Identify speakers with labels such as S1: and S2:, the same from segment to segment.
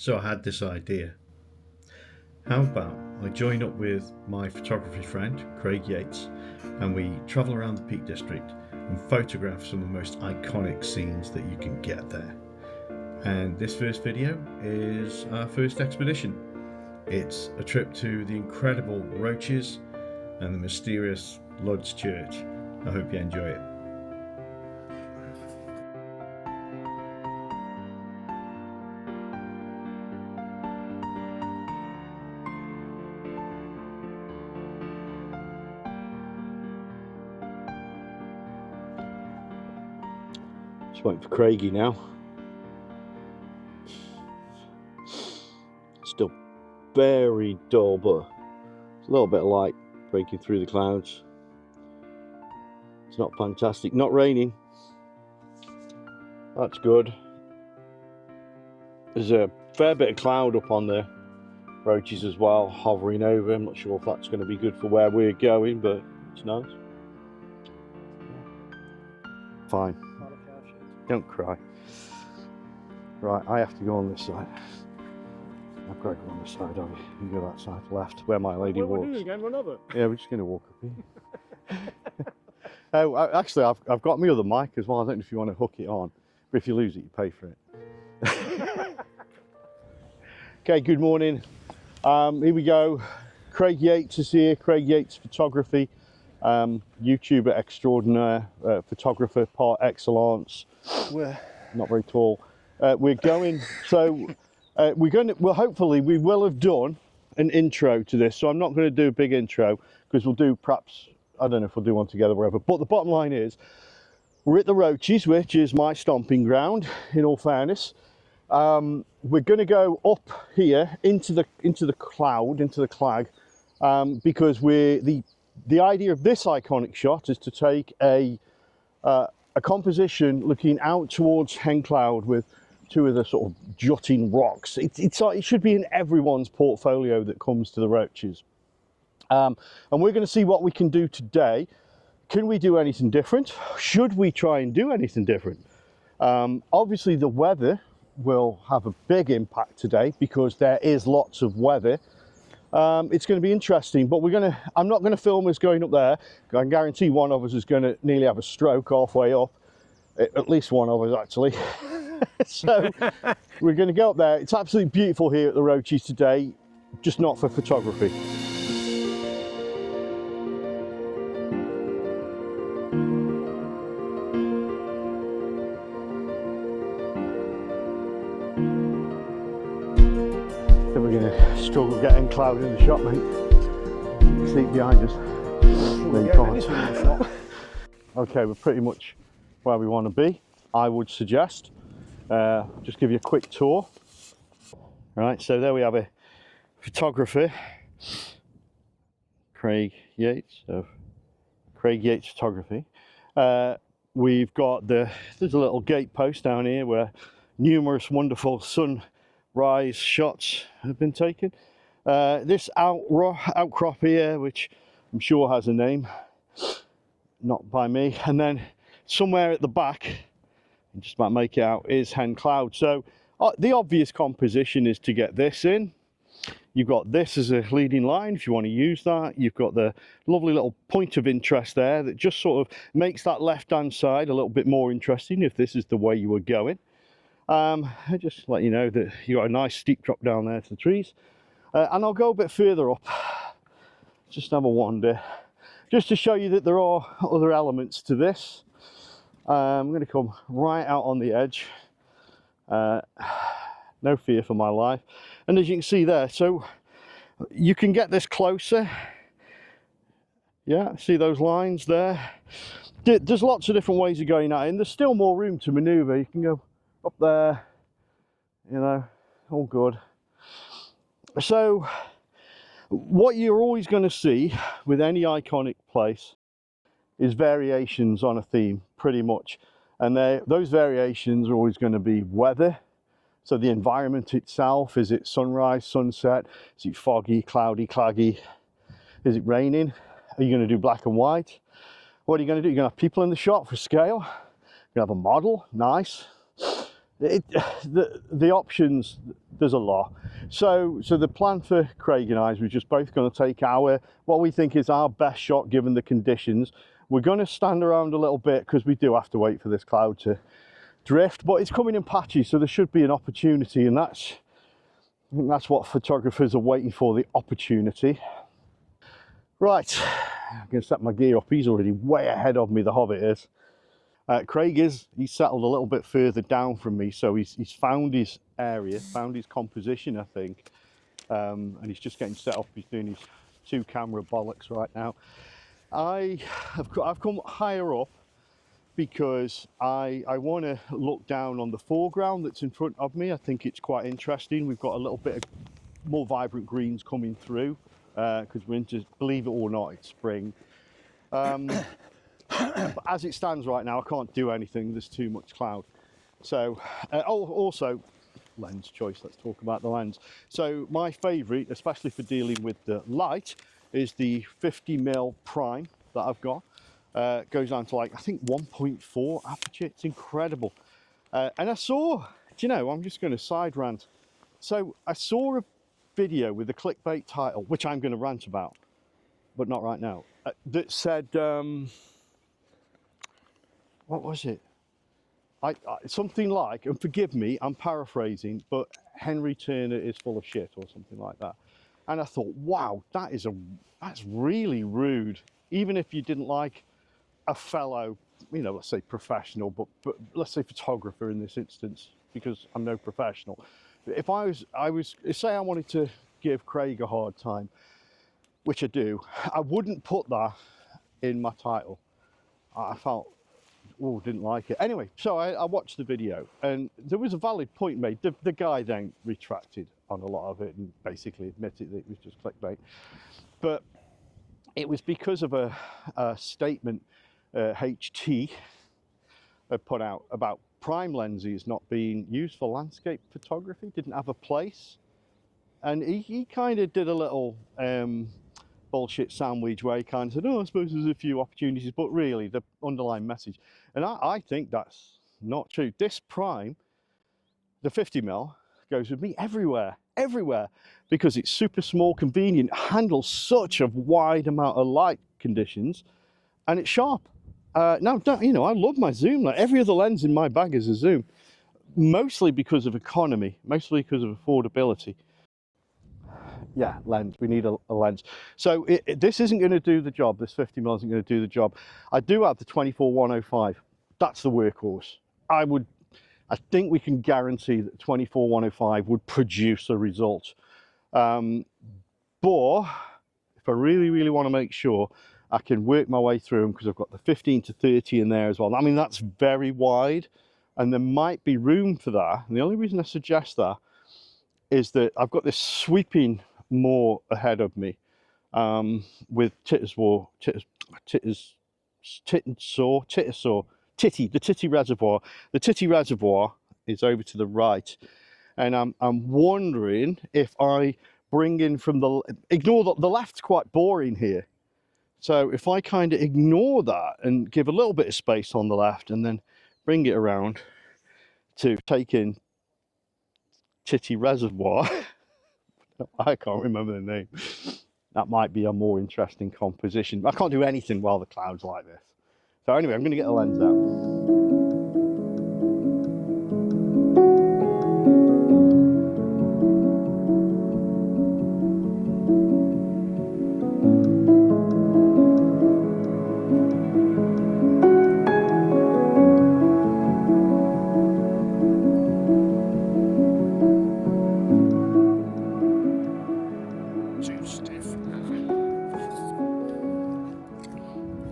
S1: So I had this idea. How about I join up with my photography friend, Craig Yates, and we travel around the Peak District and photograph some of the most iconic scenes that you can get there. And this first video is our first expedition. It's a trip to the incredible Roaches and the mysterious Lud's Church. I hope you enjoy it. Just waiting for Craigie now. Still very dull, but it's a little bit of light breaking through the clouds. It's not fantastic. Not raining. That's good. There's a fair bit of cloud up on the Roaches as well, hovering over. I'm not sure if that's going to be good for where we're going, but it's nice. Fine. Don't cry. Right, I have to go on this side. I've got to go on this side, don't you? You go that side, left, where my lady walks.
S2: What are we doing again? Run over?
S1: Yeah, we're just going to walk up here. Oh, actually, I've got my other mic as well. I don't know if you want to hook it on, but if you lose it, you pay for it. Okay, good morning. Here we go. Craig Yates is here. Craig Yates Photography, YouTuber extraordinaire, photographer par excellence. We're not very tall. We're going. So we're going to. Well, hopefully, we will have done an intro to this. So I'm not going to do a big intro because we'll do perhaps. I don't know if we'll do one together, whatever. But the bottom line is, we're at the Roaches, which is my stomping ground. In all fairness, we're going to go up here into the cloud, into the clag, because the idea of this iconic shot is to take a composition looking out towards Hen Cloud with two of the sort of jutting rocks. It should be in everyone's portfolio that comes to the Roaches. And we're going to see what we can do today. Can we do anything different? Should we try and do anything different? Obviously, the weather will have a big impact today because there is lots of weather. It's going to be interesting, but I'm not going to film us going up there. I can guarantee one of us is going to nearly have a stroke halfway up. At least one of us, actually. So we're going to go up there. It's absolutely beautiful here at the Roaches today, just not for photography. So we're going to struggle getting Cloud in the shot, mate. See it behind us. No, you can't. Okay, we're pretty much where we want to be. I would suggest just give you a quick tour. Right, so there we have a photographer, Craig Yates of Craig Yates Photography. We've got there's a little gate post down here where numerous wonderful sunrise shots have been taken. This outcrop here, which I'm sure has a name, not by me, and then somewhere at the back, just about make it out, is Hen Cloud. So the obvious composition is to get this in. You've got this as a leading line if you want to use that. You've got the lovely little point of interest there that just sort of makes that left hand side a little bit more interesting if this is the way you were going. I just let you know that you've got a nice steep drop down there to the trees. And I'll go a bit further up, just have a wander, just to show you that there are other elements to this. I'm going to come right out on the edge, no fear for my life, and as you can see there, so you can get this closer. Yeah, see those lines there? There's lots of different ways of going at it, and there's still more room to maneuver. You can go up there, you know, all good. So what you're always going to see with any iconic place is variations on a theme, pretty much. And those variations are always going to be weather. So the environment itself, is it sunrise, sunset? Is it foggy, cloudy, claggy? Is it raining? Are you going to do black and white? What are you going to do? You're going to have people in the shot for scale. You're going to have a model, nice. The options, there's a lot. So the plan for Craig and I is we're just both going to take what we think is our best shot given the conditions. We're going to stand around a little bit because we do have to wait for this cloud to drift, but it's coming in patches, so there should be an opportunity, and I think that's what photographers are waiting for, the opportunity. Right, I'm going to set my gear up. He's already way ahead of me, the Hobbit is. Craig he's settled a little bit further down from me, so he's found his area, found his composition, I think, and he's just getting set up. He's doing his 2-camera bollocks right now. I've come higher up because I want to look down on the foreground that's in front of me. I think it's quite interesting. We've got a little bit of more vibrant greens coming through because we're into, believe it or not, it's spring. But as it stands right now, I can't do anything. There's too much cloud. So, also lens choice. Let's talk about the lens. So my favourite, especially for dealing with the light, is the 50mm prime that I've got. Goes down to like, I think 1.4 aperture. It's incredible. And I saw, do you know, I'm just going to side rant. So I saw a video with a clickbait title, which I'm going to rant about, but not right now, that said, what was it? Something like, and forgive me, I'm paraphrasing, but Henry Turner is full of shit or something like that. And I thought, wow, that's really rude. Even if you didn't like a fellow, you know, let's say professional, but let's say photographer in this instance, because I'm no professional. If I was, say I wanted to give Craig a hard time, which I do, I wouldn't put that in my title. I felt, oh, didn't like it. Anyway, so I watched the video and there was a valid point made. The guy then retracted on a lot of it and basically admitted that it was just clickbait. But it was because of a statement HT had put out about prime lenses not being used for landscape photography, didn't have a place. And he kind of did a little bullshit sandwich where he kind of said, oh, I suppose there's a few opportunities, but really the underlying message. And I think that's not true. This prime, the 50mm, goes with me everywhere, because it's super small, convenient, handles such a wide amount of light conditions, and it's sharp. Now, you know, I love my zoom. Like every other lens in my bag is a zoom, mostly because of economy, mostly because of affordability. Yeah, lens. We need a lens. So this isn't going to do the job. This 50mm isn't going to do the job. I do have the 24-105. That's the workhorse. I think we can guarantee that 24-105 would produce a result. But if I really want to make sure, I can work my way through them because I've got the 15-30 in there as well. I mean, that's very wide, and there might be room for that. And the only reason I suggest that is that I've got this sweeping moor ahead of me with the Titty Reservoir. The Titty Reservoir is over to the right, and I'm wondering if I bring in from ignore the left's quite boring here. So if I kind of ignore that and give a little bit of space on the left and then bring it around to take in Titty Reservoir, I can't remember the name. That might be a more interesting composition. I can't do anything while the cloud's like this. So anyway, I'm going to get the lens out.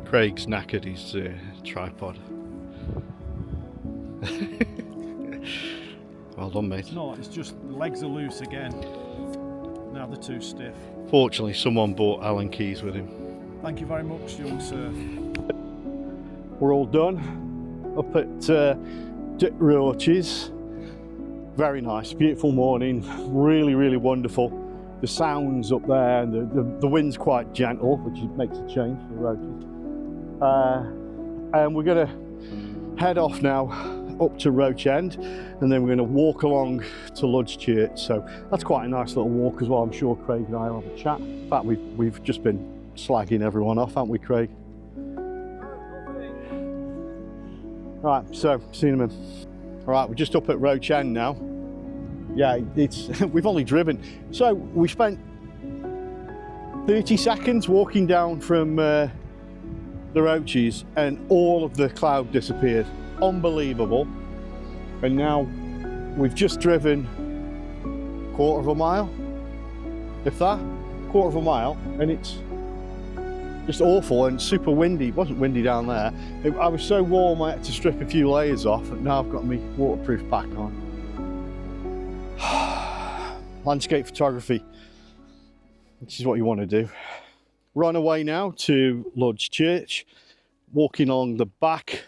S1: Craig's knackered his tripod. Well done, mate.
S2: No, it's just legs are loose again. Now they're too stiff.
S1: Fortunately, someone brought Allen keys with him.
S2: Thank you very much, young sir.
S1: We're all done up at Roaches. Very nice, beautiful morning. Really wonderful. The sounds up there, and the wind's quite gentle, which makes a change for the Roaches. And we're going to head off now up to Roach End, and then we're going to walk along to Lud's Church. So that's quite a nice little walk as well. I'm sure Craig and I will have a chat. In fact, we've just been slagging everyone off, haven't we, Craig? Right, so see you in a minute. All right, we're just up at Roach End now. Yeah, it's we've only driven. So we spent 30 seconds walking down from the Roaches, and all of the cloud disappeared. Unbelievable. And now we've just driven quarter of a mile, if that, quarter of a mile, and it's just awful and super windy. It wasn't windy down there. I was so warm I had to strip a few layers off, and now I've got my waterproof pack on. Landscape photography, which is what you want to do. We're on our way now to Lud's Church, walking along the back.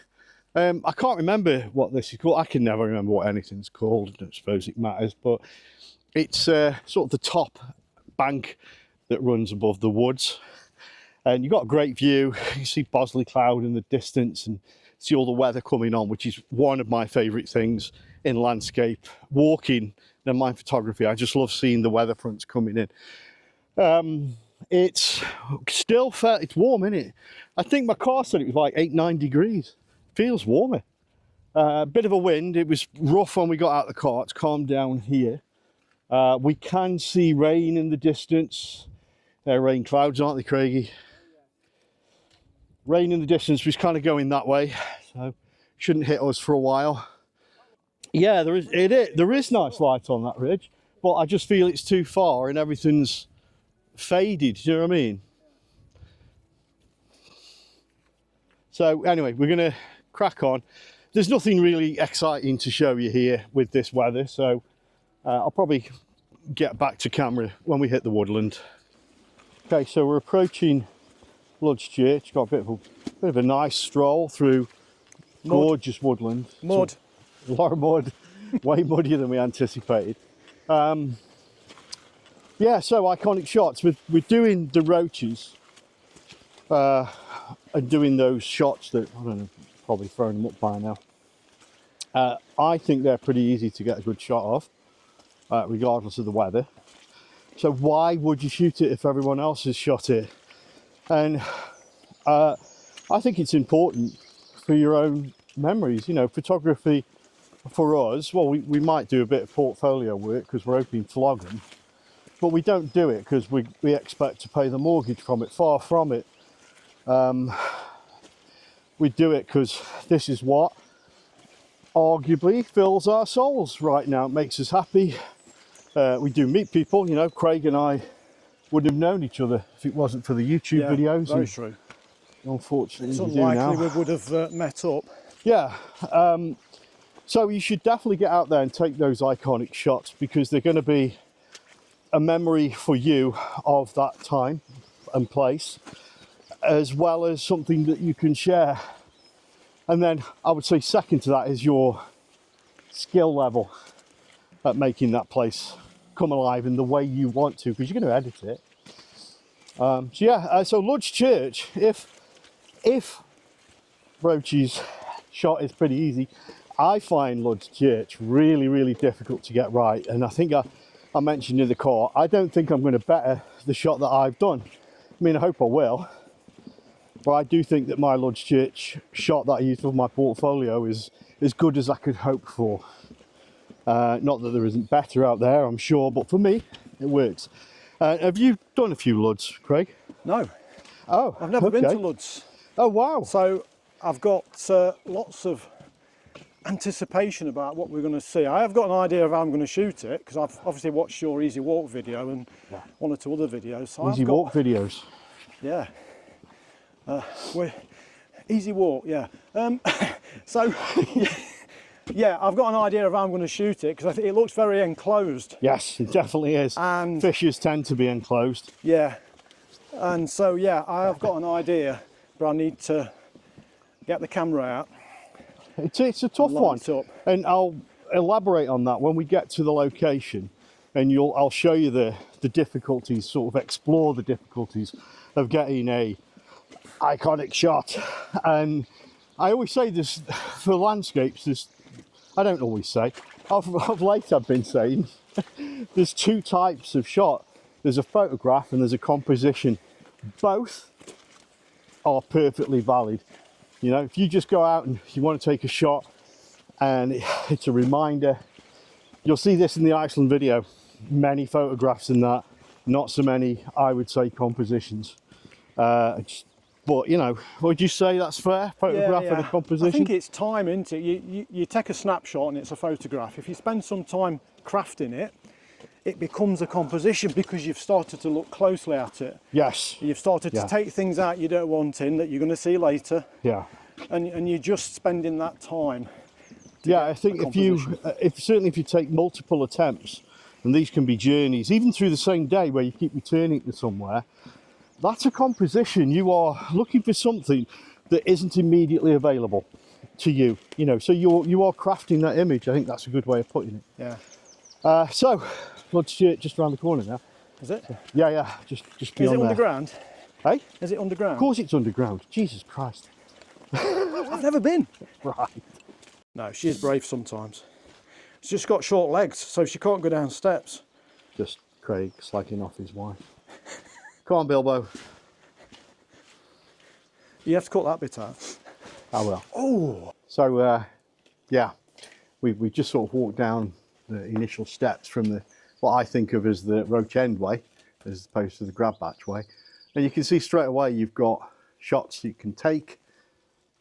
S1: I can't remember what this is called. I can never remember what anything's called. I don't suppose it matters, but it's sort of the top bank that runs above the woods. And you've got a great view. You see Bosley Cloud in the distance and see all the weather coming on, which is one of my favourite things in landscape walking and my photography. I just love seeing the weather fronts coming in. It's still it's warm, isn't it? I think my car said it was like 8-9 degrees. Feels warmer. A bit of a wind. It was rough when we got out of the car. It's calmed down here. We can see rain in the distance. They're rain clouds, aren't they, Craigie? Rain in the distance was kind of going that way, so shouldn't hit us for a while. Yeah, there is nice light on that ridge, but I just feel it's too far and everything's faded. Do you know what I mean? So anyway, we're going to crack on. There's nothing really exciting to show you here with this weather, so I'll probably get back to camera when we hit the woodland. Okay, so we're approaching Lud's Church. Got a bit of a nice stroll through gorgeous woodland.
S2: Mud.
S1: A lot of mud, way muddier than we anticipated. Yeah, so iconic shots. We're doing the Roaches and doing those shots that, I don't know, probably throwing them up by now. I think they're pretty easy to get a good shot of, regardless of the weather. So why would you shoot it if everyone else has shot it? And I think it's important for your own memories. You know, photography for us, well, we might do a bit of portfolio work because we're hoping to log them, but we don't do it because we expect to pay the mortgage from it. Far from it. We do it because this is what arguably fills our souls right now. It makes us happy. We do meet people. You know, Craig and I wouldn't have known each other if it wasn't for the YouTube videos.
S2: Very true.
S1: Unfortunately,
S2: it's
S1: we do now.
S2: unlikely we would have met up.
S1: Yeah. So you should definitely get out there and take those iconic shots because they're going to be a memory for you of that time and place, as well as something that you can share. And then I would say second to that is your skill level at making that place come alive in the way you want to, because you're going to edit it. So yeah, so Lud's Church, if Roaches shot is pretty easy, I find Lud's Church really, really difficult to get right. And I think I mentioned in the car, I don't think I'm going to better the shot that I've done. I mean, I hope I will. But I do think that my Lud's Church shot that I used for my portfolio is as good as I could hope for. Not that there isn't better out there, I'm sure, but for me, it works. Have you done a few Luds, Craig?
S2: No.
S1: Oh,
S2: I've never been to Lud's.
S1: Oh, wow.
S2: So I've got lots of anticipation about what we're going to see. I have got an idea of how I'm going to shoot it, because I've obviously watched your Easy Walk video and one or two other videos. So
S1: Easy Walk videos.
S2: Yeah. Easy Walk, yeah. So, yeah, I've got an idea of how I'm going to shoot it, because I think it looks very enclosed.
S1: Yes, it definitely is. And fishes tend to be enclosed.
S2: Yeah. And so, yeah, I have got an idea, but I need to get the camera out.
S1: It's a tough one, and I'll elaborate on that when we get to the location, and I'll show you the difficulties, sort of explore the difficulties of getting a iconic shot. And I always say this for landscapes, there's I don't always say. Of late I've been saying there's two types of shot. There's a photograph and there's a composition. Both are perfectly valid. You know, if you just go out and you want to take a shot and it's a reminder, you'll see this in the Iceland video, many photographs in that, not so many, I would say, compositions. But you know, would you say that's fair? Photograph and a composition?
S2: I think it's time, isn't it? You take a snapshot and it's a photograph. If you spend some time crafting it, it becomes a composition because you've started to look closely at it.
S1: Yes.
S2: You've started to take things out you don't want in that you're going to see later.
S1: Yeah.
S2: And you're just spending that time.
S1: Yeah, I think certainly if you take multiple attempts, and these can be journeys, even through the same day where you keep returning to somewhere, that's a composition. You are looking for something that isn't immediately available to you. You know, so you are crafting that image. I think that's a good way of putting it.
S2: Yeah.
S1: So, Lodge Church just around the corner now.
S2: Is it?
S1: Yeah, just beyond there.
S2: Is it underground?
S1: Hey?
S2: Is it underground?
S1: Of course it's underground. Jesus Christ.
S2: I've never been.
S1: Right.
S2: No, she is brave sometimes. She's just got short legs, so she can't go down steps.
S1: Just Craig slacking off his wife. Come on, Bilbo.
S2: You have to cut that bit out.
S1: I will.
S2: Oh.
S1: So, yeah, we just sort of walked down the initial steps from what I think of as the Roach End way, as opposed to the Grab Batch way. And you can see straight away you've got shots you can take.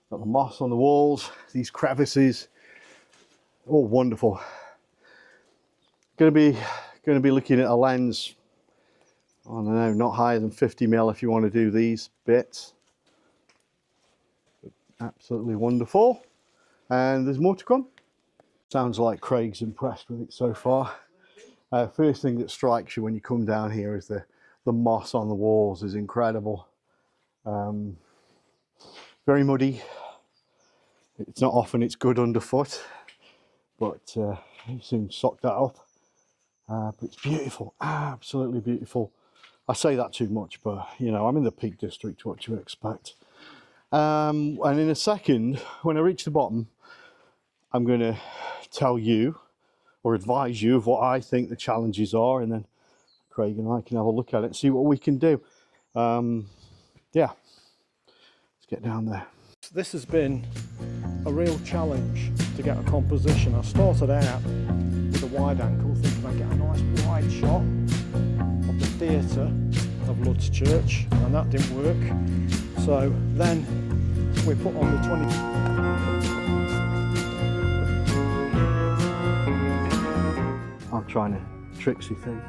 S1: Got the moss on the walls, these crevices, all wonderful. Going to be looking at a lens, I don't know, not higher than 50mm if you want to do these bits. Absolutely wonderful. And there's more to come. Sounds like Craig's impressed with it so far. First thing that strikes you when you come down here is the moss on the walls is incredible. Very muddy. It's not often it's good underfoot, but you soon sock that up. But it's beautiful, absolutely beautiful. I say that too much, but you know, I'm in the Peak District, what you expect. And in a second, when I reach the bottom, I'm going to tell you or advise you of what I think the challenges are, and then Craig and I can have a look at it and see what we can do. Yeah, let's get down there.
S2: This has been a real challenge to get a composition. I started out with a wide angle, thinking I'd get a nice wide shot of the theatre of Lud's Church, and that didn't work. So then we put on the 20.
S1: I'm trying a tricksy thing.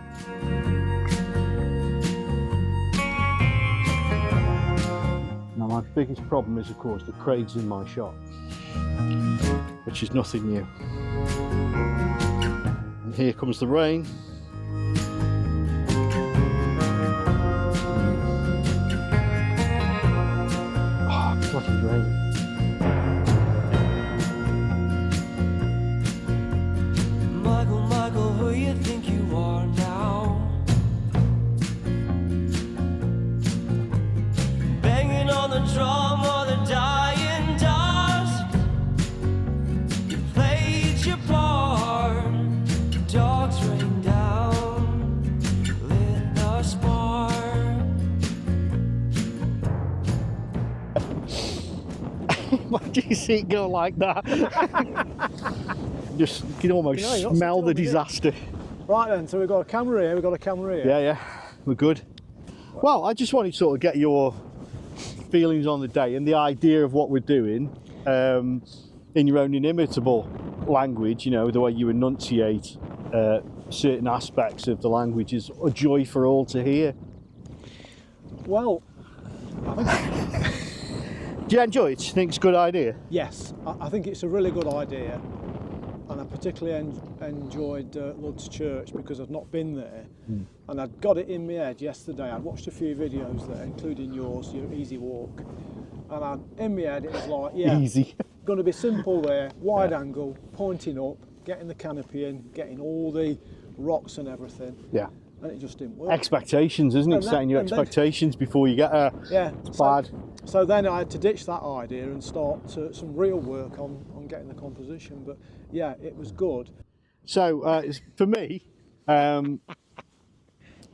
S1: Now my biggest problem is, of course, that Craig's in my shot, which is nothing new. And here comes the rain. Oh, bloody rain.
S3: Michael, who you think you are now? Banging on the drum or the dying dust. You played your part. Dogs rain down, lit the spark.
S1: Why do you see it go like that? Just, you can almost smell the disaster.
S2: Right then, so we've got a camera here,
S1: Yeah, we're good. Well, I just wanted to sort of get your feelings on the day and the idea of what we're doing in your own inimitable language. You know, the way you enunciate certain aspects of the language is a joy for all to hear.
S2: Well,
S1: Do you enjoy it? Do you think it's a good idea?
S2: yes, I think it's a really good idea. And I particularly enjoyed Lud's Church because I've not been there, and I'd got it in my head yesterday. I'd watched a few videos there, including yours, your easy walk, and in my head it was like, yeah,
S1: Easy.
S2: going to be simple there, wide angle, pointing up, getting the canopy in, getting all the rocks and everything.
S1: Yeah.
S2: And it just didn't work.
S1: Expectations, isn't it?
S2: And that-
S1: Setting your
S2: and then-
S1: expectations before you get there.
S2: Yeah,
S1: It's bad.
S2: So then I had to ditch that idea and start some real work on getting the composition. But yeah, it was good.
S1: So for me,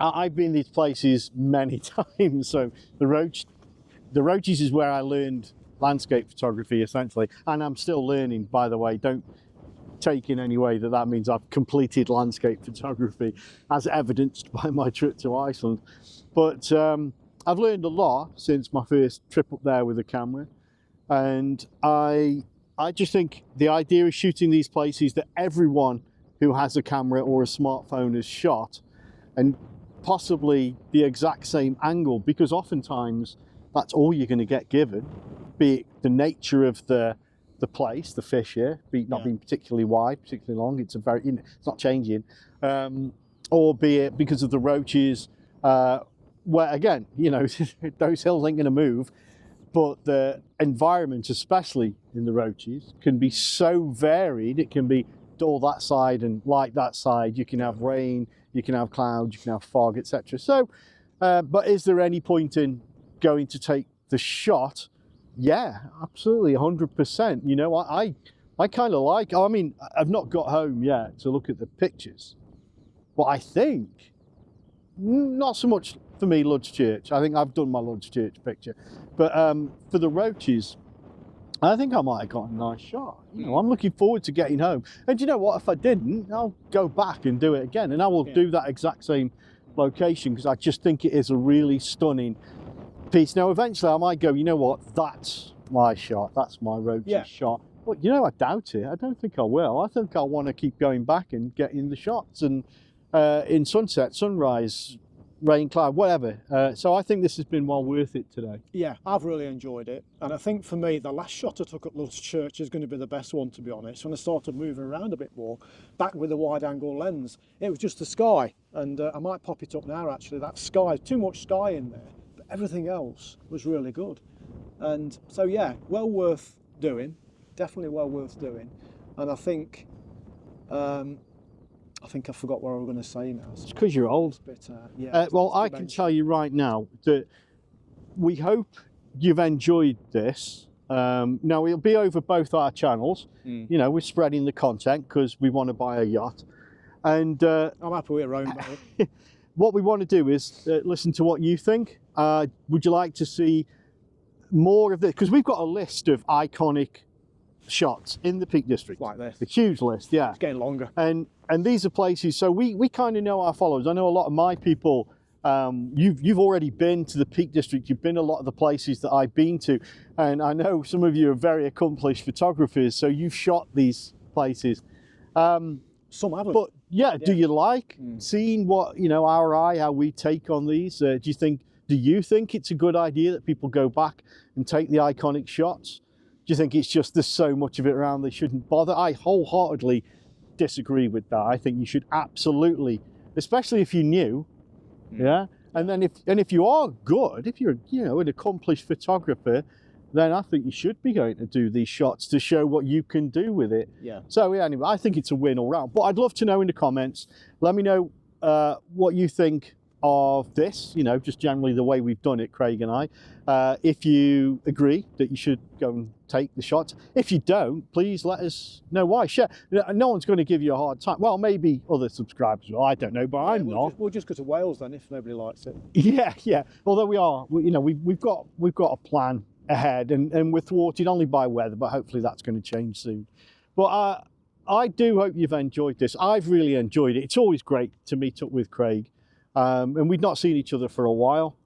S1: I've been these places many times. So the Roaches is where I learned landscape photography essentially, and I'm still learning, by the way. Don't take in any way that means I've completed landscape photography, as evidenced by my trip to Iceland. But I've learned a lot since my first trip up there with a camera, and I just think the idea of shooting these places that everyone who has a camera or a smartphone has shot, and possibly the exact same angle, because oftentimes that's all you're going to get given, be it the nature of the place, the fish here, not being particularly wide, particularly long, it's not changing, or be it because of the roaches, where again, those hills ain't going to move, but the environment, especially in the Roaches, can be so varied. It can be dull that side and light that side. You can have rain, you can have clouds, you can have fog, etc. So, but is there any point in going to take the shot? Yeah, absolutely, 100%. I kind of like, I mean, I've not got home yet to look at the pictures, but I think, not so much for me, Lud's Church. I think I've done my Lud's Church picture. But for the Roaches, I think I might have got a nice shot. I'm looking forward to getting home. And you know what? If I didn't, I'll go back and do it again. And I will do that exact same location, because I just think it is a really stunning piece. Now, eventually I might go, you know what? That's my shot. That's my Roaches shot. But I doubt it. I don't think I will. I think I'll want to keep going back and getting the shots. And in sunset, sunrise, rain, cloud, whatever. So I think this has been well worth it today.
S2: Yeah, I've really enjoyed it. And I think for me, the last shot I took at Lud's Church is going to be the best one, to be honest. When I started moving around a bit more, back with the wide angle lens, it was just the sky. And I might pop it up now, actually. That sky, too much sky in there. But everything else was really good. And so, yeah, well worth doing. Definitely well worth doing. And I think I forgot what I was going to say now.
S1: It's because you're old.
S2: But,
S1: well, I can tell you right now that we hope you've enjoyed this. Now, it'll be over both our channels. We're spreading the content because we want to buy a yacht. And
S2: I'm happy with Rome.
S1: what we want to do is listen to what you think. Would you like to see more of this? Because we've got a list of iconic shots in the Peak District.
S2: Like this.
S1: A huge list, yeah.
S2: It's getting longer.
S1: And these are places, so we kind of know our followers. I know a lot of my people, you've already been to the Peak District, you've been a lot of the places that I've been to, and I know some of you are very accomplished photographers, so you've shot these places.
S2: Some haven't.
S1: But yeah, do you like seeing what, how we take on these? Do you think it's a good idea that people go back and take the iconic shots? Do you think it's just there's so much of it around they shouldn't bother? I wholeheartedly disagree with that. I think you should absolutely, especially if you're new, and then if you are good, if you're an accomplished photographer, then I think you should be going to do these shots to show what you can do with it.
S2: Yeah.
S1: So anyway, I think it's a win all round. But I'd love to know in the comments. Let me know what you think of this, just generally the way we've done it, Craig and I. If you agree that you should go and take the shots. If you don't, please let us know why. Share. No one's going to give you a hard time. Well, maybe other subscribers will. I don't know, but I'm not.
S2: We'll just go to Wales then if nobody likes it.
S1: Yeah. Although we've got a plan ahead, and we're thwarted only by weather, but hopefully that's going to change soon. But I do hope you've enjoyed this. I've really enjoyed it. It's always great to meet up with Craig. And we've not seen each other for a while.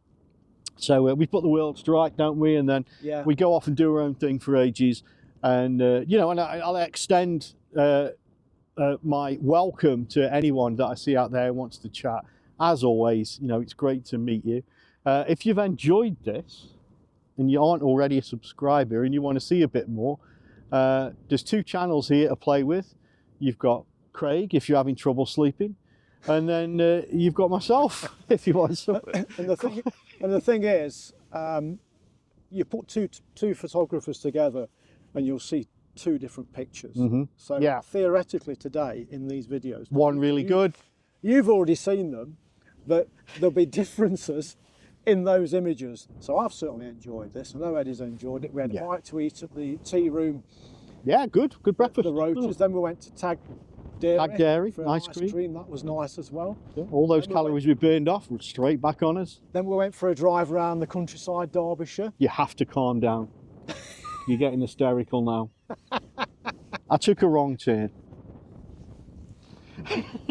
S1: So we put the worlds to right, don't we? And then we go off and do our own thing for ages. And, and I'll extend my welcome to anyone that I see out there who wants to chat. As always, it's great to meet you. If you've enjoyed this and you aren't already a subscriber and you want to see a bit more, there's 2 channels here to play with. You've got Craig, if you're having trouble sleeping. And then you've got myself, if you want some.
S2: And the thing is, you put two photographers together, and you'll see 2 different pictures. So theoretically, today in these videos,
S1: one really good.
S2: You've already seen them, but there'll be differences in those images. So I've certainly enjoyed this. I know Eddie's enjoyed it. We had a bite to eat at the tea room
S1: Yeah, good breakfast.
S2: The Roaches. Then we went to Tag Dairy.
S1: Tag Dairy,
S2: for an
S1: ice cream.
S2: That was nice as well.
S1: Yeah, all those
S2: Then we
S1: calories we burned off were straight back on us.
S2: Then we went for a drive around the countryside, Derbyshire.
S1: You have to calm down. You're getting hysterical now. I took a wrong turn.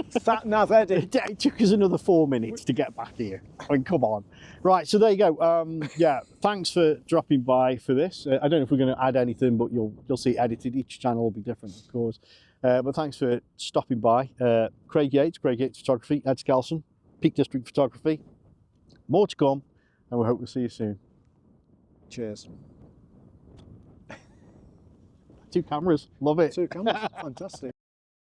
S2: Sat nav edit.
S1: It took us another 4 minutes to get back here. I mean, come on. Right, so there you go. Yeah, thanks for dropping by for this. I don't know if we're going to add anything, but you'll see it edited. Each channel will be different, of course. But thanks for stopping by. Craig Yates Photography, Ed Skelson, Peak District Photography. More to come, and we hope to see you soon.
S2: Cheers.
S1: 2 cameras, love it.
S2: 2 cameras, fantastic.